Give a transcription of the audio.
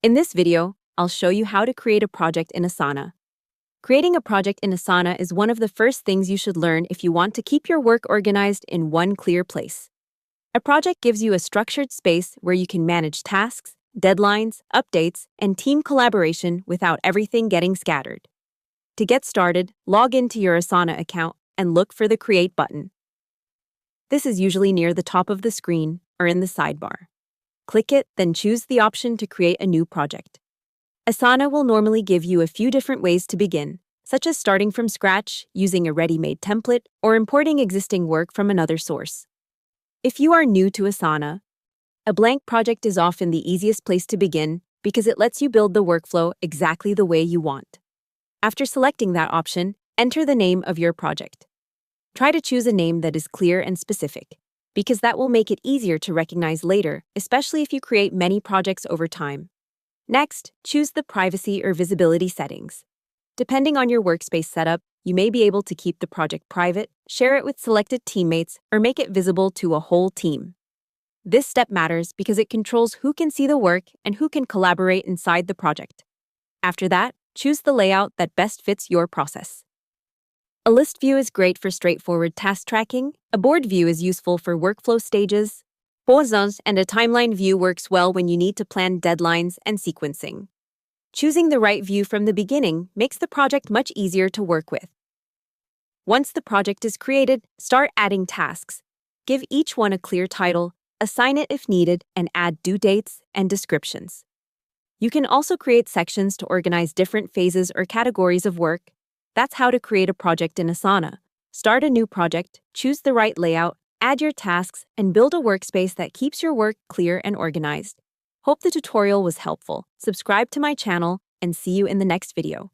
In this video, I'll show you how to create a project in Asana. Creating a project in Asana is one of the first things you should learn if you want to keep your work organized in one clear place. A project gives you a structured space where you can manage tasks, deadlines, updates, and team collaboration without everything getting scattered. To get started, log into your Asana account and look for the Create button. This is usually near the top of the screen or in the sidebar. Click it, then choose the option to create a new project. Asana will normally give you a few different ways to begin, such as starting from scratch, using a ready-made template, or importing existing work from another source. If you are new to Asana, a blank project is often the easiest place to begin because it lets you build the workflow exactly the way you want. After selecting that option, enter the name of your project. Try to choose a name that is clear and specific, because that will make it easier to recognize later, especially if you create many projects over time. Next, choose the privacy or visibility settings. Depending on your workspace setup, you may be able to keep the project private, share it with selected teammates, or make it visible to a whole team. This step matters because it controls who can see the work and who can collaborate inside the project. After that, choose the layout that best fits your process. A list view is great for straightforward task tracking, a board view is useful for workflow stages, zones, and a timeline view works well when you need to plan deadlines and sequencing. Choosing the right view from the beginning makes the project much easier to work with. Once the project is created, start adding tasks. Give each one a clear title, assign it if needed, and add due dates and descriptions. You can also create sections to organize different phases or categories of work. That's how to create a project in Asana. Start a new project, choose the right layout, add your tasks, and build a workspace that keeps your work clear and organized. Hope the tutorial was helpful. Subscribe to my channel and see you in the next video.